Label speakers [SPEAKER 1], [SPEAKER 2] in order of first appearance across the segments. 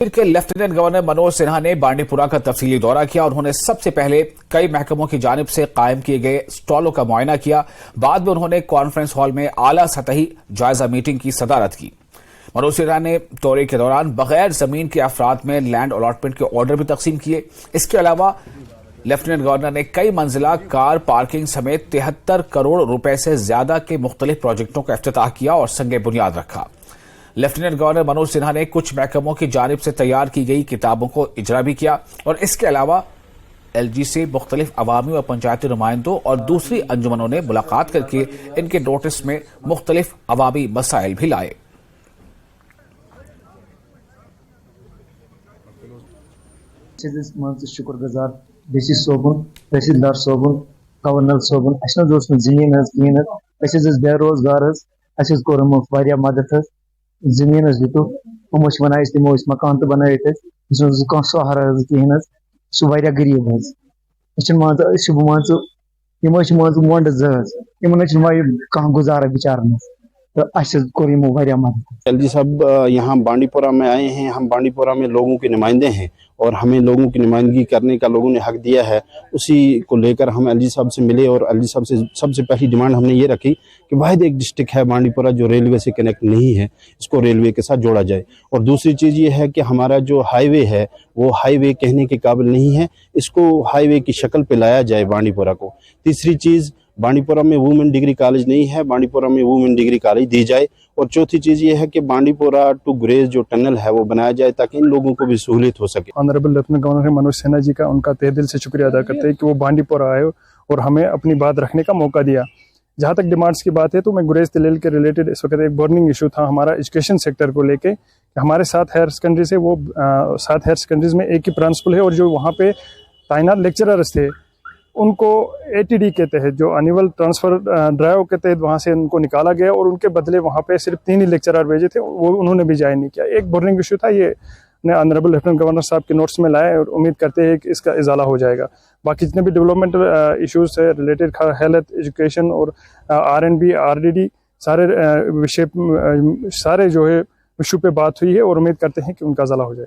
[SPEAKER 1] के lieutenant governor Manoj Sinha ने बांडीपुरा का तफसीली दौरा किया। उन्होंने सबसे पहले कई महकमों की जानिब से कायम किए गए स्टॉलों का मुआयना किया। बाद में उन्होंने कॉन्फ्रेंस हॉल में आला सतही जायजा मीटिंग की सदारत की। मनोज सिन्हा ने दौरे के दौरान बगैर जमीन के अफराद में लैंड अलॉटमेंट के ऑर्डर भी तकसीम किए। इसके अलावा लेफ्टिनेंट गवर्नर ने कई मंजिला कार पार्किंग समेत 73 करोड़ रुपए से ज्यादा के मुख्तलिफ प्रोजेक्टों का इफ्तिताह किया और संगे बुनियाद रखा। लेफ्टिनेंट गवर्नर मनोज सिन्हा ने कुछ महकमों की जानिब से तैयार की गई किताबों को इजरा भी किया और इसके अलावा एलजी से मुख्तलिफ अवामी व पंचायती नुमाइंदों और दूसरी अंजुमनों ने मुलाकात करके इनके नोटिस में मुख्तलिफ अवामी मसाइल भी लाए।
[SPEAKER 2] शुक्रगुजार डीसी सोबन, तहसीलदार सोबन, गवर्नर सोबन, जमीन कहीं बेरोजगार मदद जमीन दितु वन तमो मकान तो बनावित कह सहारा कहें सह गरीब मान तम वंड इन कह गुजारा बिचारन तो कोर मदद।
[SPEAKER 3] एलजी साहब यहाँ बांडीपुरा में आए हैं। हम बांडीपुरा में लोगों के नुमाइंदे हैं और हमें लोगों की नुमाइंदगी करने का लोगों ने हक दिया है। उसी को लेकर हम एलजी साहब से मिले और एलजी साहब से सबसे पहली डिमांड हमने ये रखी कि वाहिद एक डिस्ट्रिक्ट है बांडीपुरा जो रेलवे से कनेक्ट नहीं है, इसको रेलवे के साथ जोड़ा जाए। और दूसरी चीज़ ये है कि हमारा जो हाईवे है वो हाईवे कहने के काबिल नहीं है, इसको हाईवे की शक्ल पे लाया जाए बांडीपुरा को। तीसरी चीज़, बांडीपुरा में वुमेन डिग्री कॉलेज नहीं है, बांडीपुरा में वुमेन डिग्री कॉलेज दी जाए। और चौथी चीज़ ये है कि बांडीपुरा टू गुरेज जो टनल है वो बनाया जाए ताकि इन लोगों को भी सहूलियत हो सके।
[SPEAKER 4] Honourable lieutenant governor Manoj Sinha ji का उनका तहे दिल से शुक्रिया अदा करते हैं कि वो बांडीपुरा आए और हमें अपनी बात रखने का मौका दिया। जहाँ तक डिमांड्स की बात है तो मैं गुरेज तहसील के रिलेटेड इस वक्त एक बर्निंग इशू था हमारा एजुकेशन सेक्टर को लेके। हमारे 7 हायर सेकेंडरीज है, वो 7 हायर सेकेंडरीज में एक ही प्रिंसिपल है और जो वहाँ पे तैनात लेक्चरर्स थे उनको एटीडी के तहत जो एनुअल ट्रांसफर ड्राइव के तहत वहाँ से उनको निकाला गया और उनके बदले वहाँ पे सिर्फ 3 ही लेक्चरर भेजे थे, वो उन्होंने भी ज्वाइन नहीं किया। एक बर्निंग इशू था, ये ने ऑनरेबल लेफ्टिनेंट गवर्नर साहब के नोट्स में लाए और उम्मीद करते हैं कि इसका इजाला हो जाएगा। बाकी जितने भी डेवलपमेंटल इश्यूज है रिलेटेड हेल्थ, एजुकेशन और R&B, RDD सारे विषय सारे जो है इशू पे बात हुई है और उम्मीद करते हैं कि उनका इजाला हो जाए।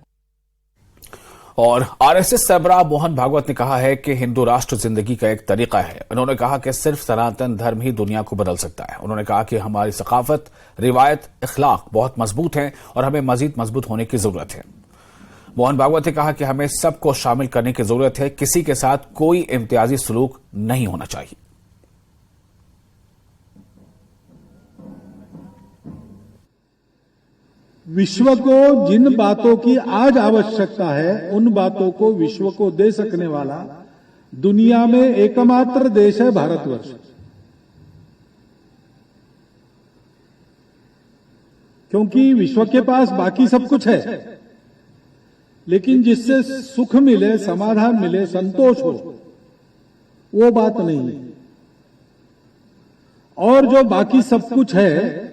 [SPEAKER 1] और आरएसएस सरबराह मोहन भागवत ने कहा है कि हिंदू राष्ट्र जिंदगी का एक तरीका है। उन्होंने कहा कि सिर्फ सनातन धर्म ही दुनिया को बदल सकता है। उन्होंने कहा कि हमारी सकाफत, रिवायत, इखलाक बहुत मजबूत हैं और हमें मजीद मजबूत होने की जरूरत है। मोहन भागवत ने कहा कि हमें सबको शामिल करने की जरूरत है, किसी के साथ कोई इम्तियाजी सलूक नहीं होना चाहिए।
[SPEAKER 5] विश्व को जिन बातों की आज आवश्यकता है उन बातों को विश्व को दे सकने वाला दुनिया में एकमात्र देश है भारतवर्ष। क्योंकि विश्व के पास बाकी सब कुछ है, लेकिन जिससे सुख मिले, समाधान मिले, संतोष हो, वो बात नहीं है। और जो बाकी सब कुछ है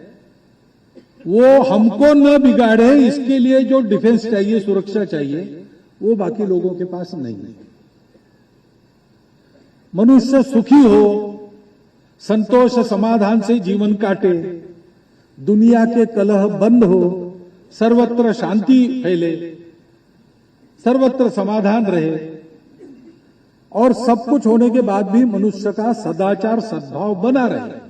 [SPEAKER 5] वो हमको न बिगाड़े, इसके लिए जो डिफेंस चाहिए, सुरक्षा चाहिए, वो बाकी लोगों के पास नहीं है। मनुष्य सुखी हो, संतोष समाधान से जीवन काटे, दुनिया के कलह बंद हो, सर्वत्र शांति फैले, सर्वत्र समाधान रहे और सब कुछ होने के बाद भी मनुष्य का सदाचार, सद्भाव बना रहे।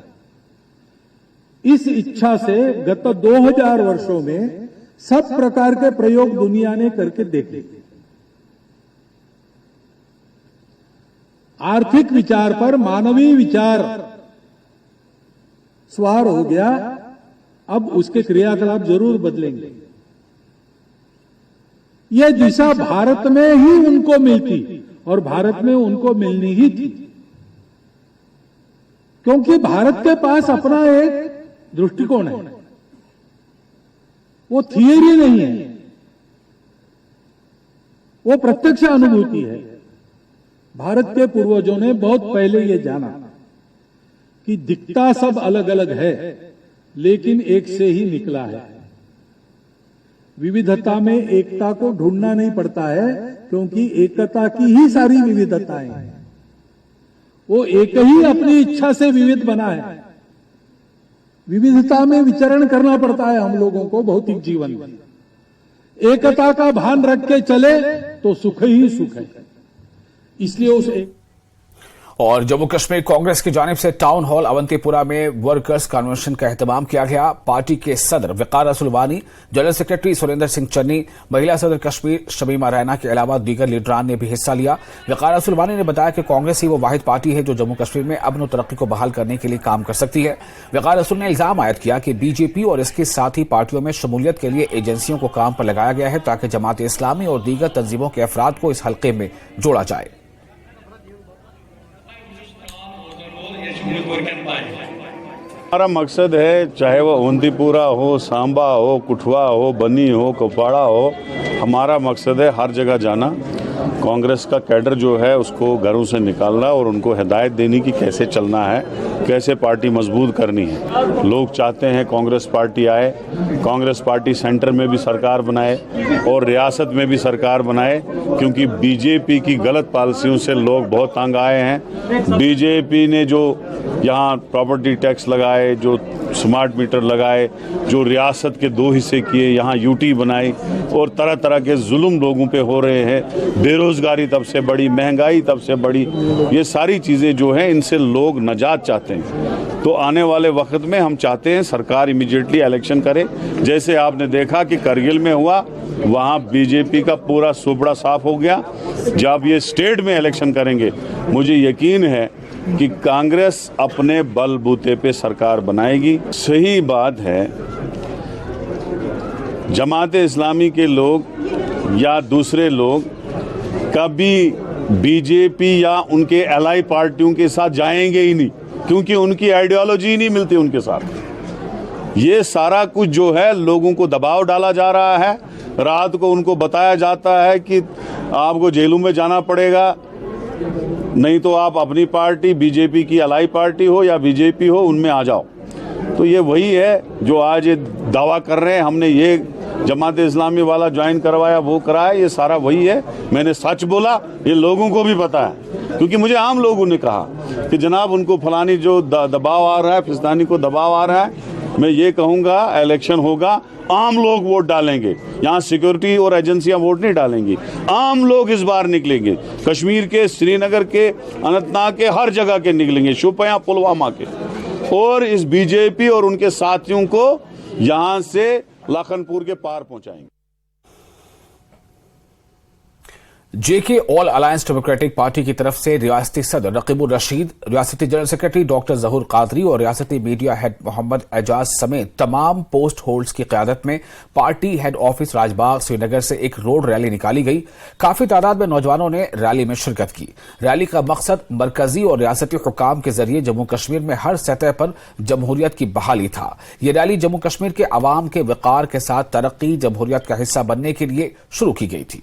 [SPEAKER 5] इस इच्छा से गत 2000 वर्षों में सब प्रकार के प्रयोग दुनिया ने करके देखे। आर्थिक विचार पर मानवीय विचार सवार हो गया, अब उसके क्रियाकलाप जरूर बदलेंगे। यह दिशा भारत में ही उनको मिलती और भारत में उनको मिलनी ही थी, क्योंकि भारत के पास अपना एक दृष्टिकोण है, वो थियरी नहीं है, वो प्रत्यक्ष अनुभूति है। भारत के पूर्वजों ने बहुत पहले ये जाना कि दिखता सब अलग अलग है लेकिन एक से ही निकला है। विविधता में एकता को ढूंढना नहीं पड़ता है, क्योंकि एकता की ही सारी विविधताएं हैं। वो एक ही अपनी इच्छा से विविध बना है। विविधता में विचरण करना पड़ता है हम लोगों को भौतिक जीवन में। एकता का भान रख के चले तो सुख ही सुख है। इसलिए उस
[SPEAKER 1] और जम्मू कश्मीर कांग्रेस की जानिब से टाउन हॉल अवंतीपुरा में वर्कर्स कन्वेंशन का एहतमाम किया गया। पार्टी के सदर वकार रसूल वानी, जनरल सेक्रेटरी सुरेंद्र सिंह चन्नी, महिला सदर कश्मीर शमीमा रैना के अलावा दीगर लीडरान ने भी हिस्सा लिया। वकार रसूल वानी ने बताया कि कांग्रेस ही वो वाहिद पार्टी है जो जम्मू कश्मीर में अमन और तरक्की को बहाल करने के लिए काम कर सकती है। वकार रसूल ने इल्जाम आयद किया कि बीजेपी और इसके साथी पार्टियों में शमूलियत के लिए एजेंसियों को काम पर लगाया गया है ताकि जमात इस्लामी और दीगर तंजीमों के अफराद को इस हल्के में जोड़ा जाए।
[SPEAKER 6] हमारा मकसद है, चाहे वो अवंतीपुरा हो, सांबा हो, कुठवा हो, बनी हो, कुपवाड़ा हो, हमारा मकसद है हर जगह जाना, कांग्रेस का कैडर जो है उसको घरों से निकालना और उनको हिदायत देनी कि कैसे चलना है, कैसे पार्टी मजबूत करनी है। लोग चाहते हैं कांग्रेस पार्टी आए, कांग्रेस पार्टी सेंटर में भी सरकार बनाए और रियासत में भी सरकार बनाए, क्योंकि बीजेपी की गलत पॉलिसियों से लोग बहुत तंग आए हैं। बीजेपी ने जो यहाँ प्रॉपर्टी टैक्स लगाए, जो स्मार्ट मीटर लगाए, जो रियासत के 2 हिस्से किए, यहाँ यूटी बनाई और तरह तरह के जुल्म लोगों पे हो रहे हैं। बेरोजगारी तब से बढ़ी, महंगाई तब से बढ़ी, ये सारी चीज़ें जो हैं इनसे लोग नजात चाहते हैं। तो आने वाले वक्त में हम चाहते हैं सरकार इमीडिएटली इलेक्शन करे। जैसे आपने देखा कि करगिल में हुआ, वहाँ बीजेपी का पूरा सुपड़ा साफ हो गया। जब ये स्टेट में इलेक्शन करेंगे, मुझे यकीन है कि कांग्रेस अपने बलबूते पे सरकार बनाएगी। सही बात है, जमात इस्लामी के लोग या दूसरे लोग कभी बीजेपी या उनके एलाई पार्टियों के साथ जाएंगे ही नहीं, क्योंकि उनकी आइडियोलॉजी ही नहीं मिलती उनके साथ। ये सारा कुछ जो है लोगों को दबाव डाला जा रहा है। रात को उनको बताया जाता है कि आपको जेलों में जाना पड़ेगा, नहीं तो आप अपनी पार्टी बीजेपी की अलाई पार्टी हो या बीजेपी हो उनमें आ जाओ। तो ये वही है जो आज ये दावा कर रहे हैं, हमने ये जमात इस्लामी वाला ज्वाइन करवाया, वो कराया, ये सारा वही है। मैंने सच बोला, ये लोगों को भी पता है, क्योंकि मुझे आम लोगों ने कहा कि जनाब उनको फलानी जो दबाव आ रहा है, फिस्तानी को दबाव आ रहा है। मैं ये कहूँगा इलेक्शन होगा, आम लोग वोट डालेंगे, यहाँ सिक्योरिटी और एजेंसियां वोट नहीं डालेंगी। आम लोग इस बार निकलेंगे, कश्मीर के, श्रीनगर के, अनंतनाग के, हर जगह के निकलेंगे, शोपियां, पुलवामा के, और इस बीजेपी और उनके साथियों को यहाँ से लखनपुर के पार पहुंचाएंगे।
[SPEAKER 1] जेके ऑल अलायंस डेमोक्रेटिक पार्टी की तरफ से रियासती सदर रकीबुर रशीद, रियासती जनरल सेक्रेटरी डॉक्टर जहूर कादरी और रियासती मीडिया हेड मोहम्मद एजाज समेत तमाम पोस्ट होल्ड्स की क़यादत में party head office Rajbagh Srinagar से एक रोड रैली निकाली गई। काफी तादाद में नौजवानों ने रैली में शिरकत की। रैली का मकसद मरकजी और रियासती हुकाम के जरिए जम्मू कश्मीर में हर सतह पर जमहूरियत की बहाली था। यह रैली जम्मू कश्मीर के अवाम के वक़ार के साथ तरक्की, जमहूरियत का हिस्सा बनने के लिए शुरू की गई थी।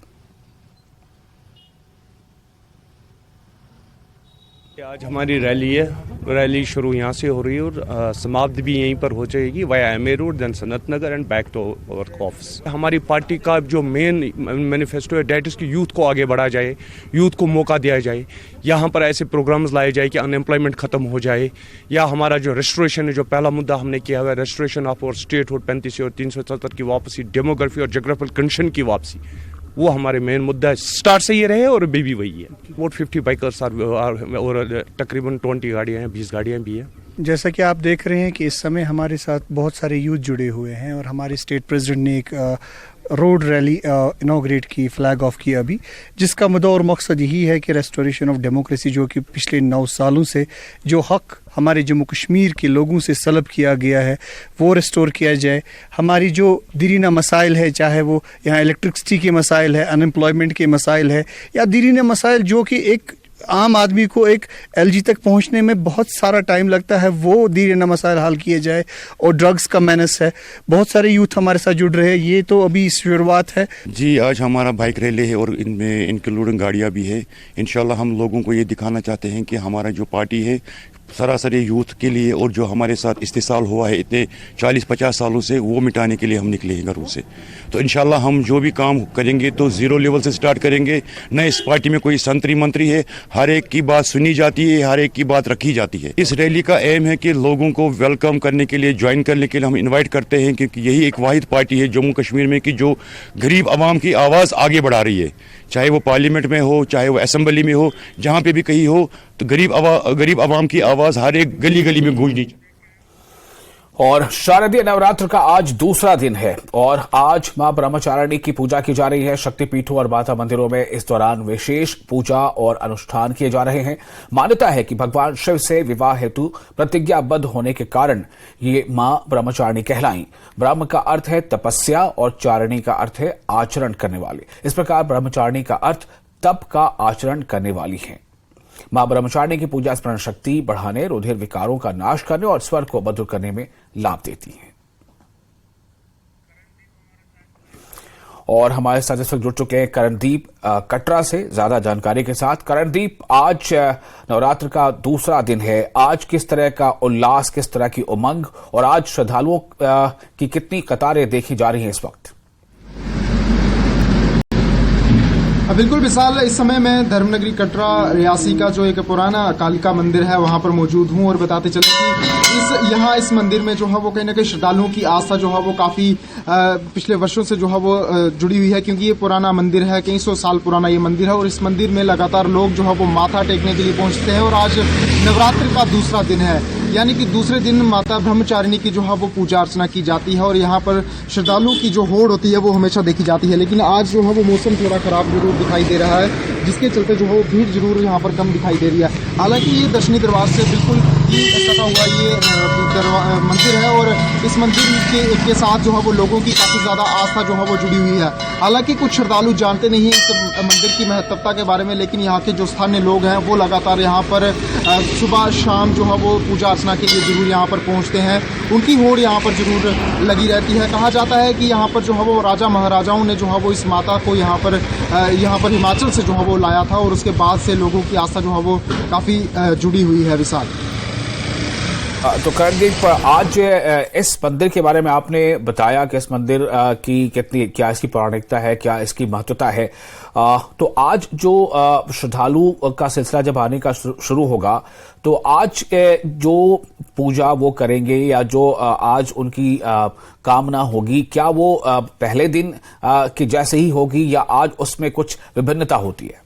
[SPEAKER 7] आज हमारी रैली है, रैली शुरू यहाँ से हो रही है और समाप्त भी यहीं पर हो जाएगी via MA road, then Sanat Nagar and back to our office. हमारी पार्टी का जो मेन मैनिफेस्टो है डेट इसकी यूथ को आगे बढ़ा जाए, यूथ को मौका दिया जाए, यहाँ पर ऐसे प्रोग्राम्स लाए जाए कि अनएम्प्लॉयमेंट खत्म हो जाए, या हमारा जो रेस्टोरेशन है, जो पहला मुद्दा हमने किया हुआ है रेस्टोरेशन ऑफ और स्टेट हुड 35 और 370 की वापसी, डेमोग्राफी और जोग्राफिकल कंडीशन की वापसी, वो हमारे मेन मुद्दा है। स्टार्ट से ये रहे और अभी भी वही है। वोट 50 बाइकर्स और तकरीबन 20 गाड़ियाँ हैं, 20 गाड़ियाँ भी हैं।
[SPEAKER 8] जैसा कि आप देख रहे हैं कि इस समय हमारे साथ बहुत सारे यूथ जुड़े हुए हैं और हमारे स्टेट प्रेसिडेंट ने एक रोड रैली इनॉग्रेट की, फ्लैग ऑफ की अभी, जिसका मुद्दा और मकसद यही है कि रेस्टोरेशन ऑफ डेमोक्रेसी, जो कि पिछले 9 सालों से जो हक हमारे जम्मू कश्मीर के लोगों से सलब किया गया है वो रिस्टोर किया जाए। हमारी जो दीरीना मसाइल है, चाहे वो यहाँ इलेक्ट्रिसिटी के मसाइल है, अनएम्प्लॉयमेंट के मसाइल है, या दीरीना मसाइल जो कि एक आम आदमी को एक एलजी तक पहुंचने में बहुत सारा टाइम लगता है, वो दीरीना मसाइल हल किए जाए। और ड्रग्स का मेनस है, बहुत सारे यूथ हमारे साथ जुड़ रहे हैं, ये तो अभी शुरुआत है।
[SPEAKER 9] जी, आज हमारा बाइक रैली है और इनमें इंक्लूडिंग गाड़ियाँ भी है। इंशाल्लाह हम लोगों को ये दिखाना चाहते हैं कि हमारा जो पार्टी है सरासरी यूथ के लिए और जो हमारे साथ इस्तेसाल हुआ है इतने 40-50 सालों से, वो मिटाने के लिए हम निकले हैं घरों से। तो इंशाल्लाह हम जो भी काम करेंगे तो ज़ीरो लेवल से स्टार्ट करेंगे। न इस पार्टी में कोई संतरी मंत्री है, हर एक की बात सुनी जाती है, हर एक की बात रखी जाती है। इस रैली का एम है कि लोगों को वेलकम करने के लिए, ज्वाइन करने के लिए हम इन्वाइट करते हैं, क्योंकि यही एक वाहिद पार्टी है जम्मू कश्मीर में कि जो गरीब आवाम की आवाज़ आगे बढ़ा रही है, चाहे वो पार्लियामेंट में हो, चाहे वो असेंबली में हो, जहाँ पे भी कहीं हो, तो गरीब आवाम की आवाज़ हर एक गली गली में गूंजनी चाहिए।
[SPEAKER 1] और शारदीय नवरात्र का आज दूसरा दिन है और आज मां ब्रह्मचारिणी की पूजा की जा रही है। शक्तिपीठों और माता मंदिरों में इस दौरान विशेष पूजा और अनुष्ठान किए जा रहे हैं। मान्यता है कि भगवान शिव से विवाह हेतु प्रतिज्ञाबद्ध होने के कारण ये मां ब्रह्मचारिणी कहलाई। ब्रह्म का अर्थ है तपस्या और चारिणी का अर्थ है आचरण करने वाली। इस प्रकार ब्रह्मचारिणी का अर्थ तप का आचरण करने वाली है। मां ब्रह्मचारिणी की पूजा स्मरण शक्ति बढ़ाने, रुधिर विकारों का नाश करने और स्वर को मधुर करने में लाभ देती है। और हमारे साथ इस वक्त जुड़ चुके हैं करणदीप कटरा से ज्यादा जानकारी के साथ। करणदीप, आज नवरात्र का दूसरा दिन है, आज किस तरह का उल्लास, किस तरह की उमंग और आज श्रद्धालुओं की कितनी कतारें देखी जा रही हैं इस वक्त?
[SPEAKER 10] बिल्कुल विशाल, इस समय मैं धर्मनगरी कटरा रियासी का जो एक पुराना कालिका मंदिर है वहां पर मौजूद हूं और बताते चले कि इस मंदिर में जो है वो कहीं ना कहीं श्रद्धालुओं की आस्था जो है वो काफी पिछले वर्षों से जो है वो जुड़ी हुई है, क्योंकि ये पुराना मंदिर है, कई सौ साल पुराना ये मंदिर है और इस मंदिर में लगातार लोग जो है वो माथा टेकने के लिए पहुंचते हैं। और आज नवरात्रि का दूसरा दिन है, यानी कि दूसरे दिन माता ब्रह्मचारिणी की जो है वो पूजा अर्चना की जाती है और यहाँ पर श्रद्धालुओं की जो होड़ होती है वो हमेशा देखी जाती है। लेकिन आज जो है वो मौसम थोड़ा खराब जरूर दिखाई दे रहा है, जिसके चलते जो है वो भीड़ जरूर यहाँ पर कम दिखाई दे रही है। हालांकि ये दर्शनी दरबार से बिल्कुल ही सटा हुआ ये मंदिर है और इस मंदिर के साथ जो है वो लोगों की काफी ज्यादा आस्था जो है वो जुड़ी हुई है। हालांकि कुछ श्रद्धालु जानते नहीं इस मंदिर की महत्वता के बारे में, लेकिन यहाँ के जो स्थानीय लोग हैं वो लगातार यहाँ पर सुबह शाम जो है वो पूजा अर्चना के लिए जरूर यहाँ पर पहुँचते हैं। उनकी होड़ यहाँ पर जरूर लगी रहती है। कहा जाता है कि यहाँ पर जो है वो राजा महाराजाओं ने जो है वो इस माता को यहाँ पर हिमाचल से जो है वो लाया था और उसके बाद से लोगों की आस्था जो है वो काफी जुड़ी हुई है। विशाल,
[SPEAKER 1] तो करणदीप, आज इस मंदिर के बारे में आपने बताया कि इस मंदिर की क्या इसकी पौराणिकता है, क्या इसकी महत्वता है। तो आज जो श्रद्धालु का सिलसिला जब आने का शुरू होगा तो आज जो पूजा वो करेंगे या जो आज उनकी कामना होगी, क्या वो पहले दिन की जैसे ही होगी या आज उसमें कुछ विभिन्नता होती है?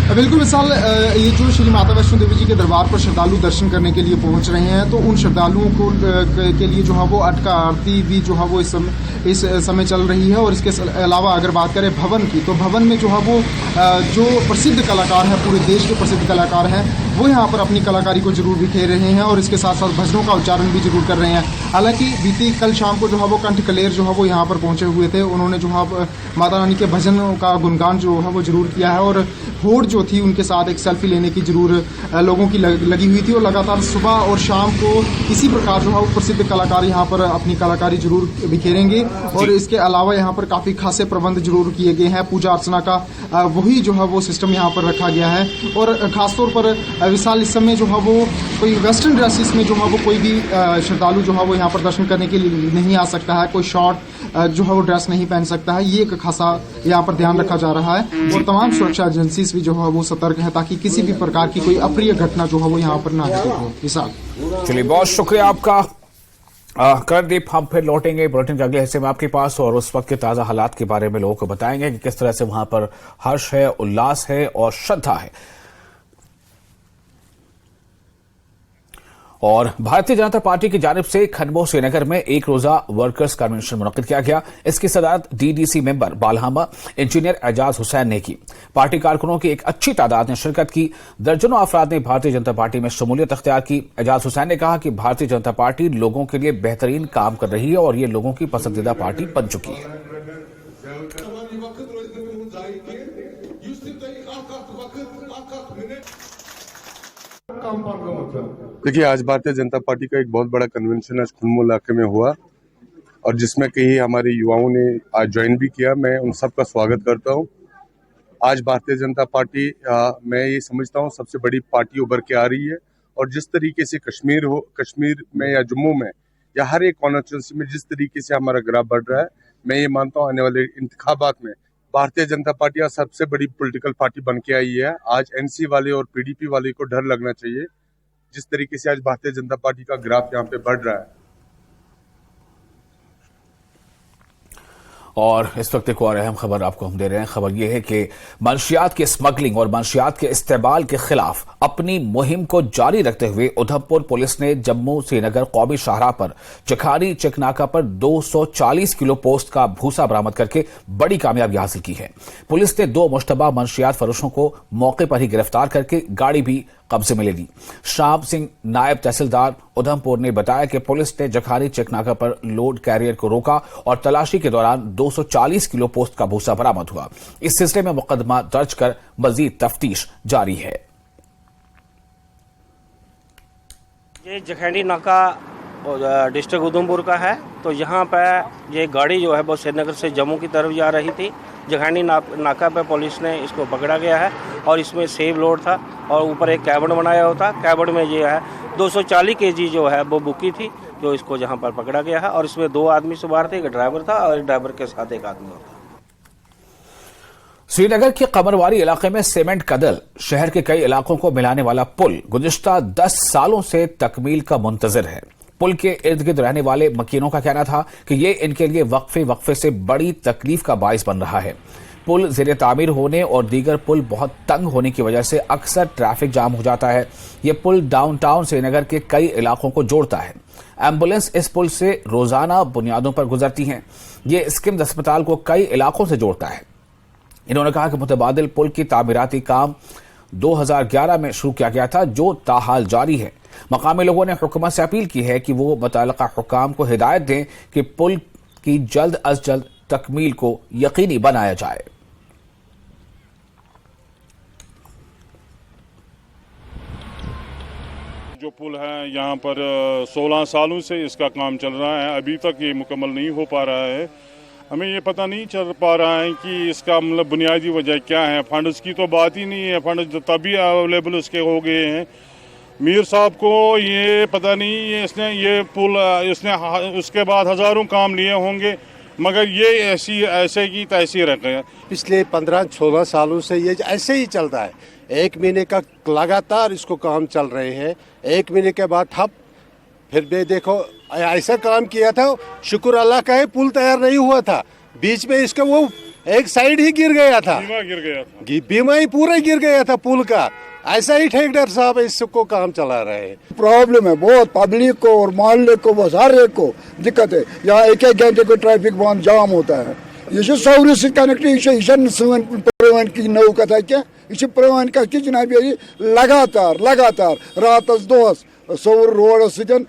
[SPEAKER 10] बिल्कुल विशाल, ये जो श्री माता वैष्णो देवी जी के दरबार पर श्रद्धालु दर्शन करने के लिए पहुंच रहे हैं तो उन श्रद्धालुओं को के लिए जो है वो अटका आरती भी जो है वो इस समय चल रही है। और इसके अलावा अगर बात करें भवन की, तो भवन में जो है वो जो प्रसिद्ध कलाकार हैं, पूरे देश के प्रसिद्ध कलाकार हैं, वो यहाँ पर अपनी कलाकारी को जरूर बिखेर रहे हैं और इसके साथ साथ भजनों का उच्चारण भी जरूर कर रहे हैं। हालांकि बीती कल शाम को जो है वो कंठ कलेर जो है वो यहाँ पर पहुंचे हुए थे, उन्होंने जो है माता रानी के भजनों का गुणगान जो है वो जरूर किया है और होड़ जो थी उनके साथ एक सेल्फी लेने की जरूर लोगों की लगी हुई थी। और लगातार सुबह और शाम को इसी प्रकार जो है वो प्रसिद्ध कलाकार यहाँ पर अपनी कलाकारी जरूर बिखेरेंगे। और इसके अलावा यहाँ पर काफी खासे प्रबंध जरूर किए गए हैं। पूजा अर्चना का वही जो है वो सिस्टम यहाँ पर रखा गया है और खासतौर पर विशाल इस समय जो है वो कोई वेस्टर्न ड्रेसेस में जो है वो कोई भी श्रद्धालु जो है वो यहाँ पर दर्शन करने के लिए नहीं आ सकता है, कोई शॉर्ट जो है वो ड्रेस नहीं पहन सकता है। ये एक खासा यहाँ पर ध्यान रखा जा रहा है और तमाम सुरक्षा एजेंसीज भी जो है वो सतर्क है ताकि किसी भी प्रकार की कोई अप्रिय घटना जो है वो यहाँ पर ना घटे। विशाल,
[SPEAKER 1] चलिए, बहुत शुक्रिया आपका करणदीप। हम फिर लौटेंगे बुलेटिन के अगले हिस्से में आपके पास और उस वक्त के ताजा हालात के बारे में लोगों को बताएंगे कि किस तरह से वहां पर हर्ष है, उल्लास है और श्रद्धा है। और भारतीय जनता पार्टी की जानिब से खनबो श्रीनगर में एक रोजा वर्कर्स कन्वेंशन मुनक्किद किया गया। इसकी सदारत DDC member Balhama engineer Ejaz Hussain ने की। पार्टी कारकुनों की एक अच्छी तादाद ने शिरकत की। दर्जनों अफराद ने भारतीय जनता पार्टी में शमूलियत अख्तियार की। एजाज हुसैन ने कहा कि भारतीय जनता पार्टी लोगों के लिए बेहतरीन काम कर रही है और ये लोगों की पसंदीदा पार्टी बन चुकी है।
[SPEAKER 11] देखिए, आज भारतीय जनता पार्टी का एक बहुत बड़ा कन्वेंशन आज खुलमो इलाके में हुआ और जिसमें कई हमारे युवाओं ने आज ज्वाइन भी किया। मैं उन सब का स्वागत करता हूं आज भारतीय जनता पार्टी मैं ये समझता हूँ सबसे बड़ी पार्टी उभर के आ रही है। और जिस तरीके से कश्मीर में या जम्मू में या हर एक कॉन्स्टिट्यूंसी में जिस तरीके से हमारा ग्राफ बढ़ रहा है, मैं ये मानता हूँ आने वाले इंतखाबात में भारतीय जनता पार्टी सबसे बड़ी पॉलिटिकल पार्टी बन के आई है। आज एनसी वाले और पीडीपी वाले को डर लगना चाहिए, जिस तरीके से आज भारतीय जनता पार्टी का ग्राफ यहाँ पे बढ़ रहा है।
[SPEAKER 1] और इस वक्त एक और अहम खबर आपको हम दे रहे हैं। खबर यह है कि मंशियात की स्मगलिंग और मंशियात के इस्तेमाल के खिलाफ अपनी मुहिम को जारी रखते हुए उधमपुर पुलिस ने जम्मू श्रीनगर कौमी शाहराह पर चखारी चेकनाका पर 240 किलो पोस्ट का भूसा बरामद करके बड़ी कामयाबी हासिल की है। पुलिस ने 2 मुश्तबा मंशियात फरोशों को मौके पर ही गिरफ्तार करके गाड़ी भी कब्जे में ले ली। शाम सिंह नायब तहसीलदार उधमपुर ने बताया कि पुलिस ने जखारी चेकनाका पर लोड कैरियर को रोका और तलाशी के दौरान 240 किलो पोस्ट का भूसा बरामद हुआ। इस सिलसिले में मुकदमा दर्ज कर मजीद तफ्तीश जारी है।
[SPEAKER 12] ये जखैनी नाका डिस्ट्रिक्ट उधमपुर का है। तो यहाँ पर ये गाड़ी जो है वो श्रीनगर से जम्मू की तरफ जा रही थी। जखैनी नाका पे पुलिस ने इसको पकड़ा गया है और इसमें सेव लोड था और ऊपर एक कैबिन बनाया होता। कैबिन में ये है 240 केजी जो है वो बुकी थी, जो इसको जहाँ पर पकड़ा गया है। और इसमें 2 आदमी सवार थे, एक ड्राइवर था और ड्राइवर के साथ एक आदमी होता।
[SPEAKER 1] श्रीनगर के कमरवारी इलाके में सीमेंट कदल शहर के कई इलाकों को मिलाने वाला पुल गुज़िश्ता 10 सालों से तकमील का मुंतजर है। पुल के इर्द गिर्द रहने वाले मकीनों का कहना था कि ये इनके लिए वक्फे से बड़ी तकलीफ का बाइस बन रहा है। पुल ज़ेरे तामीर होने और दीगर पुल बहुत तंग होने की वजह से अक्सर ट्रैफिक जाम हो जाता है। ये पुल डाउनटाउन श्रीनगर के कई इलाकों को जोड़ता है। एम्बुलेंस इस पुल से रोजाना बुनियादों पर गुजरती हैं। ये स्किम्स अस्पताल को कई इलाकों से जोड़ता है। इन्होंने कहा कि मुतबादिल पुल की तामीराती काम 2011 में शुरू किया गया था, जो ताहाल जारी है। मकामी लोगों ने हुकूमत से अपील की है कि वो मुतल्लिका हुकाम को हिदायत दें कि पुल की जल्द अज जल्द तकमील को यकीनी बनाया जाए।
[SPEAKER 13] जो पुल है यहाँ पर 16 सालों से इसका काम चल रहा है, अभी तक ये मुकम्मल नहीं हो पा रहा है। हमें ये पता नहीं चल पा रहा है कि इसका मतलब बुनियादी वजह क्या है। फंड्स की तो बात ही नहीं है, फंड्स तभी अवेलेबल उसके हो गए हैं। मीर साहब को ये पता नहीं, इसने ये पुल उसके बाद हज़ारों काम लिए होंगे, मगर ये ऐसे की तैसी रख गए।
[SPEAKER 14] पिछले 15-16 सालों से ये ऐसे ही चलता है। 1 महीने का लगातार इसको काम चल रहे हैं, 1 महीने के बाद ठप। फिर भी देखो ऐसा काम किया था, शुक्र अल्लाह का है पुल तैयार नहीं हुआ था। बीच में इसका वो एक साइड ही गिर गया था, बीमा ही पूरा गिर गया था पुल का। ऐसा ही ठेकेदार साहब इसको काम चला रहे हैं।
[SPEAKER 15] प्रॉब्लम है बहुत, पब्लिक को और मोहल्ले को, बस हर एक को दिक्कत है। यहाँ 1-1 घंटे को ट्रैफिक बहुत जाम होता है। ये सौर से कनेक्ट प्रवान की नौ कथा क्या प्रवान कथ कि जनाब लगातार रात दोस सौर रोड सतन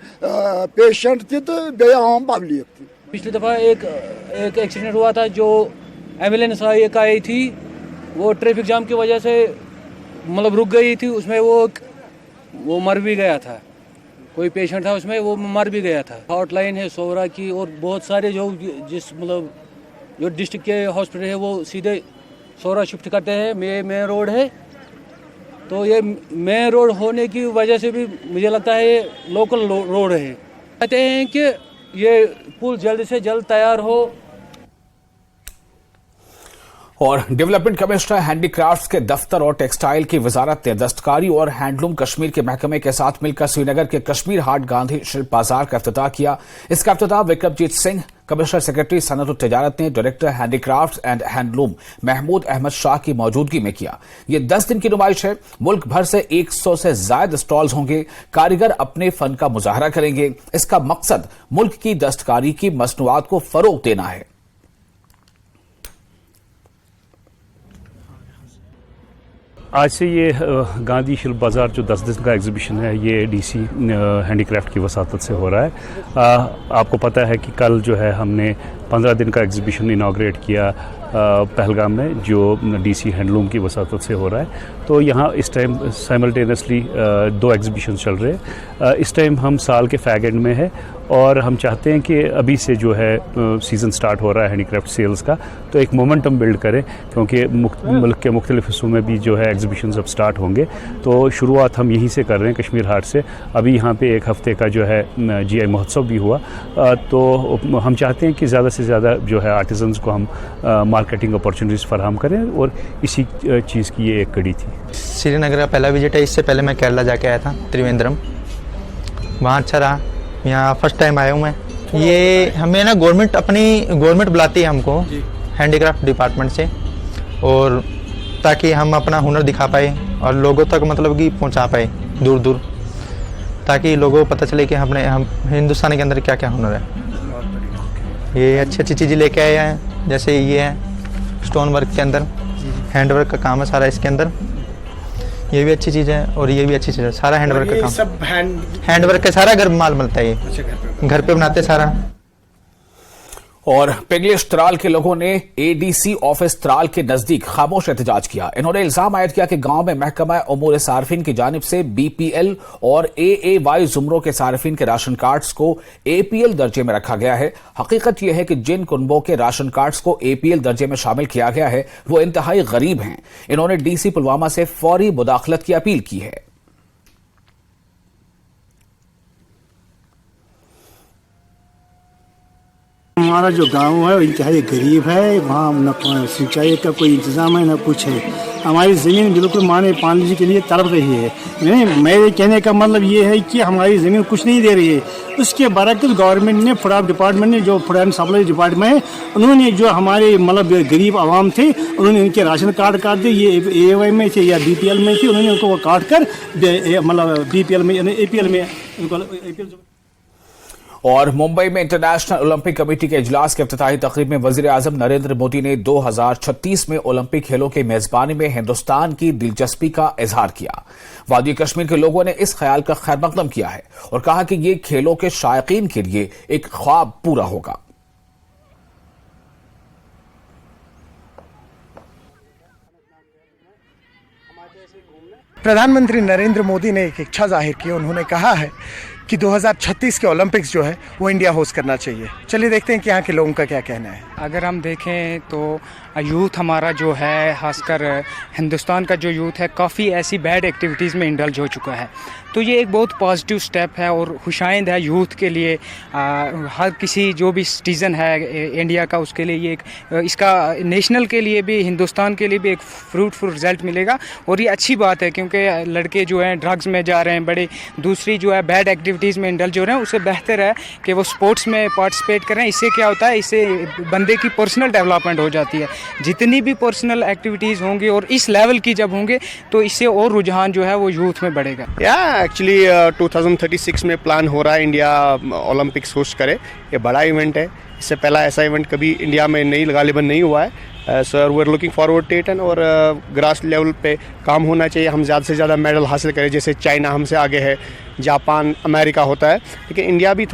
[SPEAKER 15] पेशेंट ते आम पब्लिक।
[SPEAKER 16] पिछली दफ़ा एक एक्सीडेंट हुआ था, जो एम्बुलेंस आई थी, वो ट्रैफिक जाम की वजह से मतलब रुक गई थी। उसमें वो मर भी गया था, कोई पेशेंट था उसमें, वो मर भी गया था। हॉटलाइन है सोरा की और बहुत सारे जो डिस्ट्रिक्ट के हॉस्पिटल है वो सीधे सोरा शिफ्ट करते हैं। मेन रोड है, तो ये मेन रोड होने की वजह से भी मुझे लगता है ये लोकल रोड है। कहते हैं कि ये पुल जल्द से जल्द तैयार हो।
[SPEAKER 1] और डेवलपमेंट कमिश्नर हैंडीक्राफ्ट्स के दफ्तर और टेक्सटाइल की वजारत ने दस्तकारी और हैंडलूम कश्मीर के महकमे के साथ मिलकर श्रीनगर के कश्मीर हाट गांधी शिल्प बाजार का इफ्तिताह किया। इसका इफ्तिताह विक्रमजीत सिंह, कमिश्नर सेक्रेटरी सनत और तिजारत ने director handicrafts and handloom Mahmood Ahmad Shah की मौजूदगी में किया। ये 10 दिन की नुमाइश है। मुल्क भर से 100 से ज्यादा स्टॉल्स होंगे। कारीगर अपने फन का मुजाहरा करेंगे। इसका मकसद मुल्क की दस्तकारी की मसनूआत को फरोग देना है।
[SPEAKER 17] आज से ये गांधी शिल्प बाज़ार जो 10 दिन का एग्जीबिशन है, ये डीसी हैंडीक्राफ्ट की वसातत से हो रहा है। आपको पता है कि कल जो है हमने 15 दिन का एग्जीबिशन इनाग्रेट किया पहलगाम में, जो डीसी हैंडलूम की वसातत से हो रहा है। तो यहाँ इस टाइम साइमल्टेनियसली 2 एग्जीबिशन चल रहे हैं। इस टाइम हम साल के फैग एंड में है और हम चाहते हैं कि अभी से जो है सीज़न स्टार्ट हो रहा है हैंडीक्राफ्ट सेल्स का, तो एक मोमेंटम बिल्ड करें, क्योंकि मुल्क के मुख्तलिफ हिस्सों में भी जो है एग्जीबिशंस अब स्टार्ट होंगे। तो शुरुआत हम यहीं से कर रहे हैं, कश्मीर हाट से। अभी यहाँ पे एक हफ़्ते का जो है GI महोत्सव भी हुआ, तो हम चाहते हैं कि ज़्यादा से ज़्यादा जो है आर्टिजन्स को हम मार्केटिंग अपॉर्चुनिटीज़ फराहम करें, और इसी चीज़ की ये एक कड़ी थी।
[SPEAKER 18] श्रीनगर का पहला विजिट है, इससे पहले मैं केरला जाके आया था, त्रिवेंद्रम, वहाँ अच्छा रहा। यहाँ फर्स्ट टाइम आया हूँ मैं। ये हमें ना गवर्नमेंट बुलाती है हमको हैंडीक्राफ्ट डिपार्टमेंट से, और ताकि हम अपना हुनर दिखा पाए और लोगों तक मतलब कि पहुँचा पाए दूर दूर, ताकि लोगों को पता चले कि हम हिंदुस्तान के अंदर क्या क्या हुनर है। ये अच्छी अच्छी चीज़ें लेके आए हैं, जैसे ये है स्टोन वर्क के अंदर, हैंड वर्क का काम है सारा इसके अंदर। ये भी अच्छी चीज़ है और ये भी अच्छी चीज़ है, सारा हैंड वर्क का काम, सब हैंड वर्क का सारा घर माल मिलता है, ये घर पे बनाते सारा।
[SPEAKER 1] और पिंगलिश त्राल के लोगों ने ADC ऑफिस त्राल के नजदीक खामोश एहतजाज किया। इन्होंने इल्जाम आयद किया कि गांव में महकमा उमूर सार्फिन की जानिब से BPL और AAY जुमरों के सार्फिन के राशन कार्ड्स को APL दर्जे में रखा गया है। हकीकत यह है कि जिन कुनबों के राशन कार्ड्स को APL दर्जे में शामिल किया गया है वो इंतहाई गरीब हैं। इन्होंने DC पुलवामा से फौरी मुदाखलत की अपील की है।
[SPEAKER 19] हमारा जो गांव है वो इंतहाई गरीब है, वहाँ न सिंचाई का कोई इंतज़ाम है न कुछ है। हमारी ज़मीन बिल्कुल माने पानी के लिए तड़प रही है। मेरे कहने का मतलब ये है कि हमारी ज़मीन कुछ नहीं दे रही है। उसके बरक्स गवर्नमेंट ने, फूड डिपार्टमेंट ने, जो फूड एंड सप्लाई डिपार्टमेंट है, उन्होंने जो हमारे मतलब गरीब आवाम थे उन्होंने उनके राशन कार्ड काट दिए। ये AAY में थे या BPL में थे, उन्होंने उनको काट कर मतलब BPL में APL में उनको।
[SPEAKER 1] और मुंबई में इंटरनेशनल ओलंपिक कमेटी के इजलास के इफ्तिताही तकरीब में वजीर आजम नरेंद्र मोदी ने 2036 में ओलंपिक खेलों की मेजबानी में हिंदुस्तान की दिलचस्पी का इजहार किया। वादी कश्मीर के लोगों ने इस ख्याल का खैर मकदम किया है और कहा कि ये खेलों के शायकीन के लिए एक ख्वाब पूरा होगा।
[SPEAKER 8] प्रधानमंत्री नरेंद्र मोदी ने एक इच्छा जाहिर की। उन्होंने कहा है कि 2036 के ओलंपिक्स जो है वो इंडिया होस्ट करना चाहिए। चलिए देखते हैं कि यहाँ के लोगों का क्या कहना है।
[SPEAKER 20] अगर हम देखें तो यूथ हमारा जो है, खासकर हिंदुस्तान का जो यूथ है, काफ़ी ऐसी बैड एक्टिविटीज़ में इंडल्ज हो चुका है। तो ये एक बहुत पॉजिटिव स्टेप है और खुशाइंद है यूथ के लिए। हर किसी जो भी सिटीज़न है इंडिया का, उसके लिए ये एक इसका नेशनल के लिए भी, हिंदुस्तान के लिए भी एक फ्रूटफुल रिजल्ट मिलेगा। और ये अच्छी बात है क्योंकि लड़के जो हैं ड्रग्स में जा रहे हैं, बड़े दूसरी जो है बैड एक्टिविटीज़ में इंडल्ज हो रहे हैं, उससे बेहतर है कि वो स्पोर्ट्स में पार्टिसिपेट करें। इससे क्या होता है, इससे बंदे की पर्सनल डेवलपमेंट हो जाती है। जितनी भी पर्सनल एक्टिविटीज़ होंगी और इस लेवल की जब होंगे तो इससे और रुझान जो है वो यूथ में बढ़ेगा।
[SPEAKER 21] एक्चुअली 2036 में प्लान हो रहा है इंडिया ओलंपिक्स होस्ट करे। ये बड़ा इवेंट है, इससे पहला ऐसा इवेंट कभी इंडिया में गालिबन नहीं हुआ है। Sir we are looking forward to it, और ग्रास लेवल पे काम होना चाहिए। हम ज़्यादा से ज़्यादा मेडल हासिल करें, जैसे चाइना हमसे आगे है, जापान, अमेरिका होता है, लेकिन इंडिया भी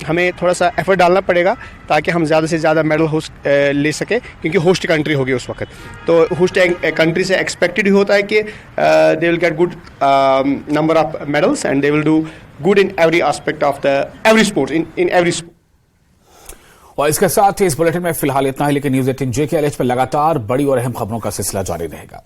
[SPEAKER 21] हमें थोड़ा सा एफर्ट डालना पड़ेगा ताकि हम ज़्यादा से ज़्यादा मेडल ले सके, क्योंकि होस्ट कंट्री होगी उस वक्त। तो होस्ट कंट्री से एक्सपेक्टेड ही होता है कि they will get good number of medals and they will do good in every aspect of the every sports, in every sport.
[SPEAKER 1] और इसके साथ ही इस बुलेटिन में फिलहाल इतना ही, लेकिन न्यूज़ 18 JKLH पर लगातार बड़ी और अहम खबरों का सिलसिला जारी रहेगा।